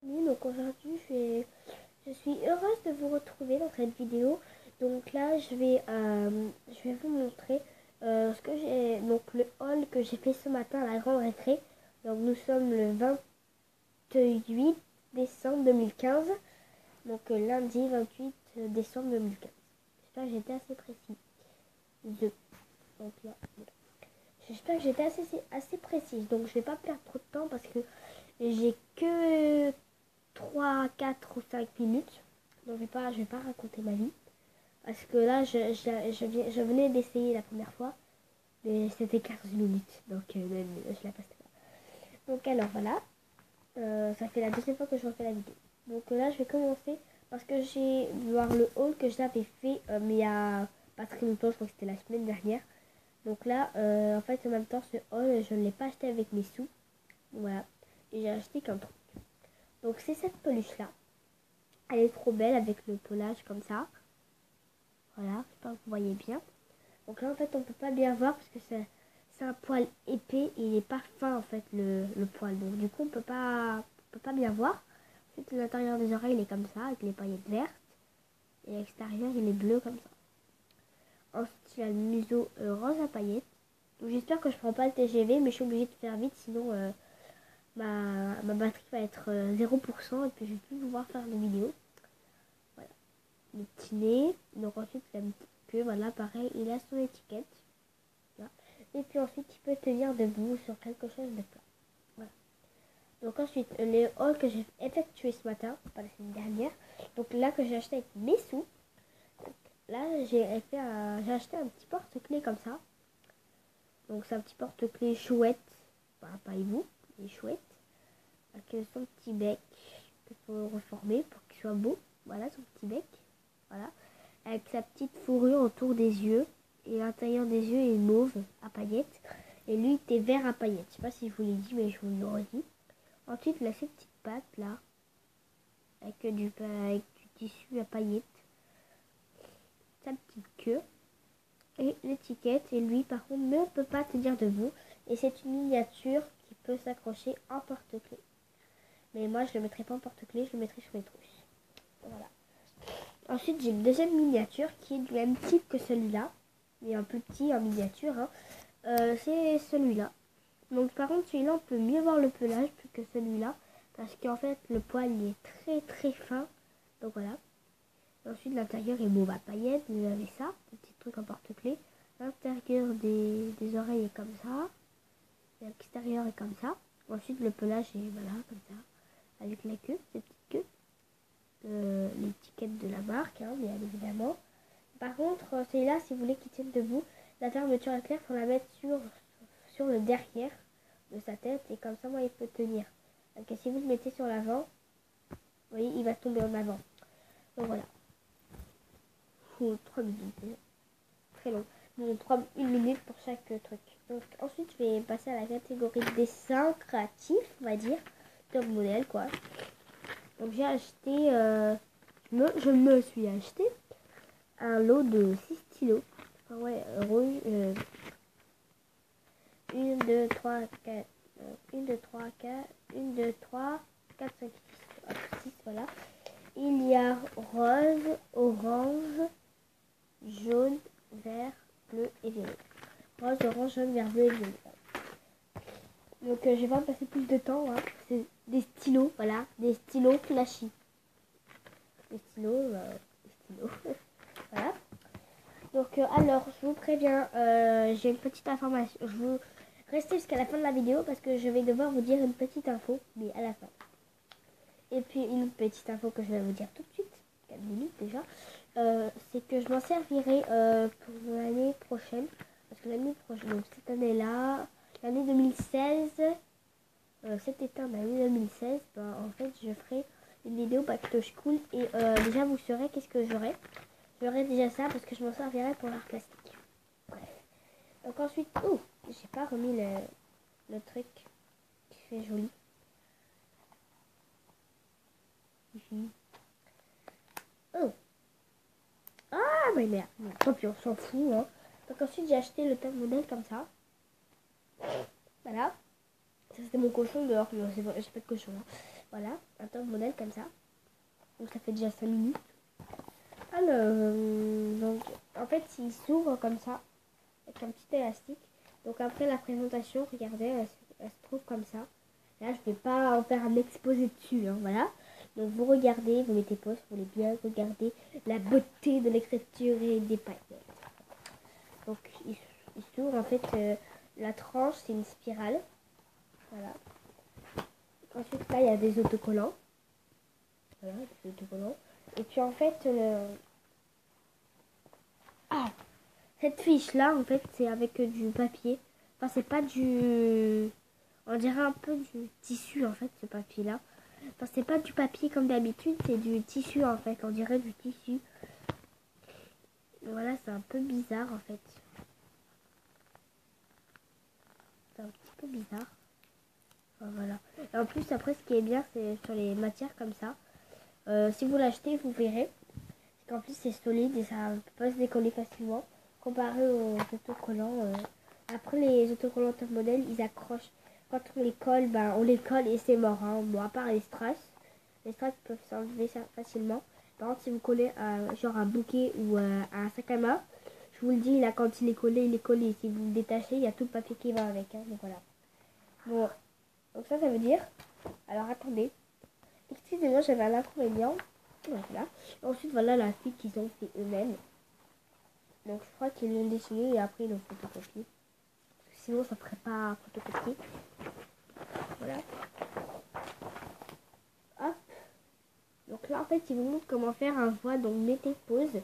Donc aujourd'hui, je suis heureuse de vous retrouver dans cette vidéo. Donc là, je vais vous montrer ce que j'ai, donc le haul que j'ai fait ce matin à la grande récré. Donc nous sommes le 28 décembre 2015. Donc lundi 28 décembre 2015. J'espère que j'étais assez précis. Donc là, voilà. J'espère que j'étais assez précise. Donc je vais pas perdre trop de temps parce que j'ai que 3, 4 ou 5 minutes. Donc je vais pas raconter ma vie. Parce que là, je venais d'essayer la première fois. Mais c'était 15 minutes. Donc même, je la passais pas. Donc alors voilà. Ça fait la deuxième fois que je refais la vidéo. Donc là, je vais commencer parce que j'ai vu voir le haul que j'avais fait. Mais il y a pas très longtemps. Je crois que c'était la semaine dernière. Donc là, en fait, en même temps, ce haul, je ne l'ai pas acheté avec mes sous. Voilà. Et j'ai acheté qu'un truc. Donc c'est cette peluche là. Elle est trop belle avec le pelage comme ça. Voilà, j'espère que vous voyez bien. Donc là en fait on peut pas bien voir parce que c'est un poil épais et il n'est pas fin en fait le poil. Donc du coup on peut pas bien voir. Ensuite l'intérieur des oreilles il est comme ça avec les paillettes vertes. Et l'extérieur il est bleu comme ça. Ensuite il a le museau rose à paillettes. Donc j'espère que je prends pas le TGV mais je suis obligée de faire vite sinon ma batterie va être 0% et puis je vais plus pouvoir faire de vidéos. Voilà. Le petit nez. Donc ensuite il a une petite queue. Voilà pareil il a son étiquette. Là. Et puis ensuite il peut tenir debout sur quelque chose de plat. Voilà. Donc ensuite les hauls que j'ai effectué ce matin, pas la semaine dernière. Donc là que j'ai acheté avec mes sous. Donc, là j'ai acheté un petit porte-clés comme ça. Donc c'est un petit porte-clés chouette. Enfin, pas vous, il est chouette. Avec son petit bec qu'il faut reformer pour qu'il soit beau. Voilà son petit bec. Voilà. Avec sa petite fourrure autour des yeux. Et l'intérieur des yeux est mauve à paillettes. Et lui, il était vert à paillettes. Je sais pas si je vous l'ai dit, mais je vous le redis. Ensuite, il a ses petites pattes là. Avec du tissu à paillettes. Sa petite queue. Et l'étiquette. Et lui, par contre, ne peut pas tenir debout. Et c'est une miniature qui peut s'accrocher en porte-clés. Mais moi, je le mettrai pas en porte-clés, je le mettrai sur mes trousses. Voilà. Ensuite, j'ai une deuxième miniature qui est du même type que celui-là. Mais un plus petit, en miniature. Hein. C'est celui-là. Donc par contre, celui-là, on peut mieux voir le pelage plus que celui-là. Parce qu'en fait, le poil il est très très fin. Donc voilà. Et ensuite, l'intérieur est mauve à paillettes. Vous avez ça, un petit truc en porte-clés. L'intérieur des oreilles est comme ça. L'extérieur est comme ça. Ensuite, le pelage est voilà, comme ça. Avec la queue, cette petite queue. L'étiquette de la marque, hein, bien évidemment. Par contre, celui-là, si vous voulez qu'il tienne debout, la fermeture éclair, il faut la mettre sur le derrière de sa tête. Et comme ça, moi, il peut tenir. Donc, si vous le mettez sur l'avant, vous voyez, il va tomber en avant. Donc voilà. Faut 3 minutes. Très long. Bon, 1 minute pour chaque truc. Donc ensuite, je vais passer à la catégorie dessin créatif, on va dire. Top modèle, quoi. Donc j'ai acheté... je me suis acheté un lot de 6 stylos. Enfin, ouais, rouge. 1, 2, 3, 4. 1, 2, 3, 4. 1, 2, 3, 4, 5, 6. Voilà. Il y a rose, orange, jaune, vert, bleu et violet. Rose, orange, jaune, vert, bleu et violet. Donc je vais pas passer plus de temps. Hein. C'est des stylos, voilà. Des stylos flashy. Des stylos. Voilà. Donc alors, je vous préviens, j'ai une petite information. Je vous restez jusqu'à la fin de la vidéo parce que je vais devoir vous dire une petite info, mais à la fin. Et puis une petite info que je vais vous dire tout de suite, 4 minutes déjà, c'est que je m'en servirai pour l'année prochaine. Parce que l'année prochaine, donc cette année-là, l'année 2016, cet été en année 2016, ben, en fait je ferai une vidéo Pactoche Cool et déjà vous saurez qu'est-ce que j'aurai. J'aurai déjà ça parce que je m'en servirai pour l'art plastique. Bref. Donc ensuite, j'ai pas remis le truc qui fait joli. Ici. Oh. Ah mais merde. Bon, tant pis, on s'en fout. Hein. Donc ensuite j'ai acheté le top modèle comme ça. Voilà. Ça c'était mon cochon dehors. Non, c'est pas de cochon. Hein. Voilà, un top modèle comme ça. Donc ça fait déjà 5 minutes. Alors, donc en fait il s'ouvre comme ça, avec un petit élastique. Donc après la présentation, regardez, elle se trouve comme ça. Là je vais pas en faire un exposé dessus, hein, voilà. Donc vous regardez, vous mettez pause, vous voulez bien regarder la beauté de l'écriture et des paillettes. Donc il s'ouvre en fait, la tranche c'est une spirale. Voilà. Ensuite là il y a des autocollants. Voilà, des autocollants. Et puis en fait, cette fiche là en fait c'est avec du papier. Enfin c'est pas du... On dirait un peu du tissu en fait ce papier là. Enfin c'est pas du papier comme d'habitude, c'est du tissu en fait. On dirait du tissu. Voilà, c'est un peu bizarre en fait. C'est un petit peu bizarre. Enfin, voilà. Et en plus après ce qui est bien c'est sur les matières comme ça. Si vous l'achetez vous verrez. En plus c'est solide et ça peut se décoller facilement comparé aux autocollants. Après les autocollants top modèle ils accrochent. Quand on les colle, ben, on les colle et c'est mort. Hein. Bon, à part les strass peuvent s'enlever facilement. Par contre si vous collez genre un bouquet ou un sac à main, je vous le dis là quand il est collé, il est collé. Si vous le détachez, il y a tout le papier qui va avec. Hein. Donc voilà. Bon, donc ça veut dire. Alors attendez. Excusez-moi, j'avais un inconvénient. Voilà. Ensuite, voilà la fiche qu'ils ont fait eux-mêmes. Donc, je crois qu'ils l'ont dessiné et après ils l'ont photocopié. Sinon, ça ne ferait pas photocopier. Voilà. Hop. Donc là, en fait, ils vous montrent comment faire un voile. Donc, mettez pause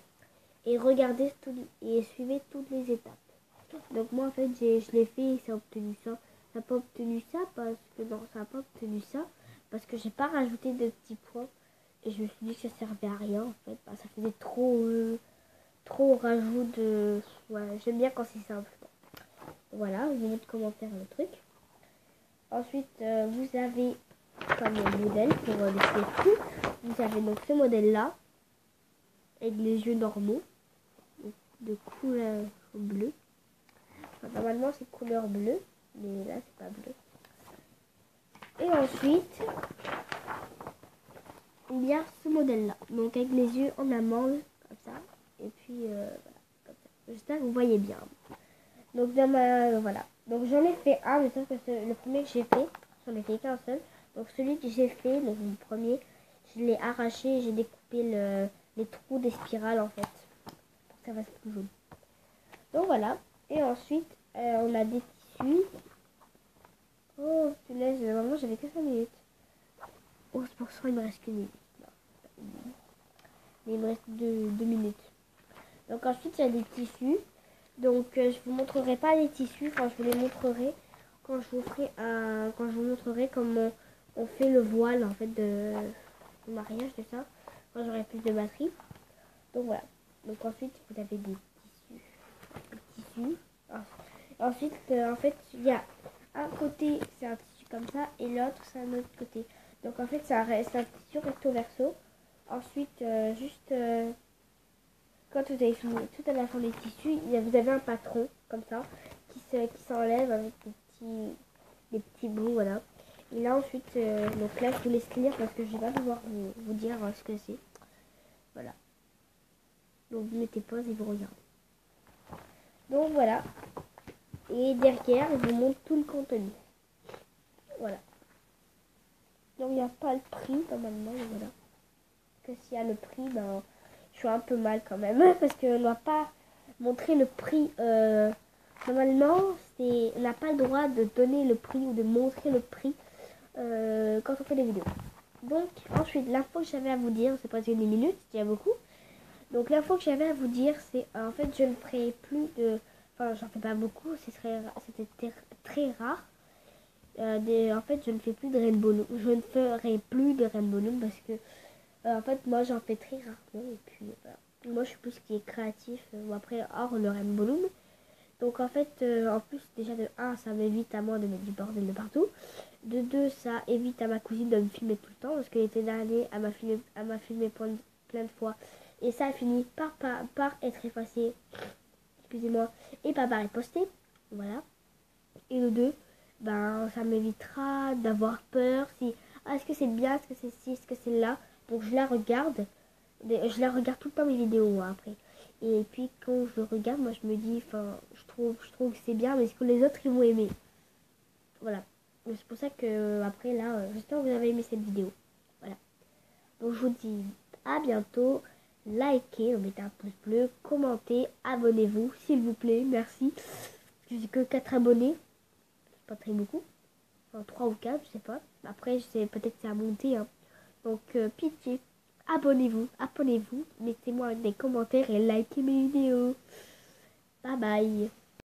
et regardez et suivez toutes les étapes. Donc, moi, en fait, je l'ai fait et ça a obtenu ça. Ça n'a pas obtenu ça parce que... Non, ça n'a pas obtenu ça parce que j'ai pas rajouté de petits points. Et je me suis dit que ça servait à rien, en fait. Bah, ça faisait trop rajout de... Ouais, j'aime bien quand c'est simple. Voilà, je vous montre comment faire le truc. Ensuite, vous avez comme modèle pour les tout. Vous avez donc ce modèle-là, avec les yeux normaux, de couleur bleue. Enfin, normalement, c'est couleur bleue, mais là, c'est pas bleu. Et ensuite, il y a ce modèle-là, donc avec les yeux en amande, comme ça. Et puis, voilà, comme ça. J'espère que vous voyez bien. Donc, voilà. Donc, j'en ai fait un, mais sauf que le premier que j'ai fait, j'en ai fait qu'un seul. Donc, celui que j'ai fait, donc le premier, je l'ai arraché et j'ai découpé les trous des spirales, en fait, pour que ça fasse plus jaune. Donc, voilà. Et ensuite, on a des tissus. Oh, punaise, vraiment, j'avais que 5 minutes. Oh, c'est pour ça il me reste qu'une minute. Mais il me reste 2 minutes. Donc, ensuite, il y a des tissus. Donc je vous montrerai pas les tissus, enfin je vous les montrerai quand je vous montrerai comment on fait le voile en fait de mariage, c'est ça, quand j'aurai plus de batterie. Donc voilà. Donc ensuite vous avez des tissus. Ensuite en fait il y a un côté c'est un tissu comme ça et l'autre c'est un autre côté. Donc en fait ça reste un tissu recto verso. Ensuite quand vous avez fini tout à la fin des tissus, vous avez un patron comme ça qui s'enlève avec des petits bouts, voilà. Et là ensuite, donc là je vous laisse lire parce que je vais pas pouvoir vous dire ce que c'est. Voilà. Donc vous mettez pause et vous regardez. Donc voilà. Et derrière, je vous montre tout le contenu. Voilà. Donc il n'y a pas le prix normalement, voilà. Parce que s'il y a le prix, ben je suis un peu mal quand même parce qu'on ne doit pas montrer le prix. Normalement, on n'a pas le droit de donner le prix ou de montrer le prix quand on fait des vidéos. Donc ensuite, l'info que j'avais à vous dire, c'est presque une minute, il y a beaucoup. Donc l'info que j'avais à vous dire, c'est en fait je ne ferai plus de... Enfin, j'en fais pas beaucoup, c'était très rare. En fait, je ne fais plus de rainbow loom. Je ne ferai plus de rainbow loom parce que en fait, moi, j'en fais très rarement. Et puis, voilà. Moi, je suis plus ce qui est créatif. Ou après, hors le rainbow loom. Donc, en fait, en plus, déjà, de 1, ça m'évite à moi de mettre du bordel de partout. De 2, ça évite à ma cousine de me filmer tout le temps. Parce que l'été dernier, elle m'a filmé plein de fois. Et ça a fini par être effacé. Excusez-moi. Et par être posté. Voilà. Et de 2, ben, ça m'évitera d'avoir peur si ah, est-ce que c'est bien, est-ce que c'est ci, est-ce que c'est là. Donc je la regarde. Je la regarde tout le temps mes vidéos après. Et puis quand je regarde, moi je me dis, enfin, je trouve que c'est bien, mais est-ce que les autres ils vont aimer? Voilà. C'est pour ça que après là, j'espère que vous avez aimé cette vidéo. Voilà. Donc je vous dis à bientôt. Likez, mettez un pouce bleu, commentez, abonnez-vous s'il vous plaît, merci. J'ai que 4 abonnés, c'est pas très beaucoup. Enfin 3 ou 4, je sais pas. Après, je sais peut-être c'est à monter. Hein. Donc pitié, abonnez-vous, mettez-moi des commentaires et likez mes vidéos. Bye bye.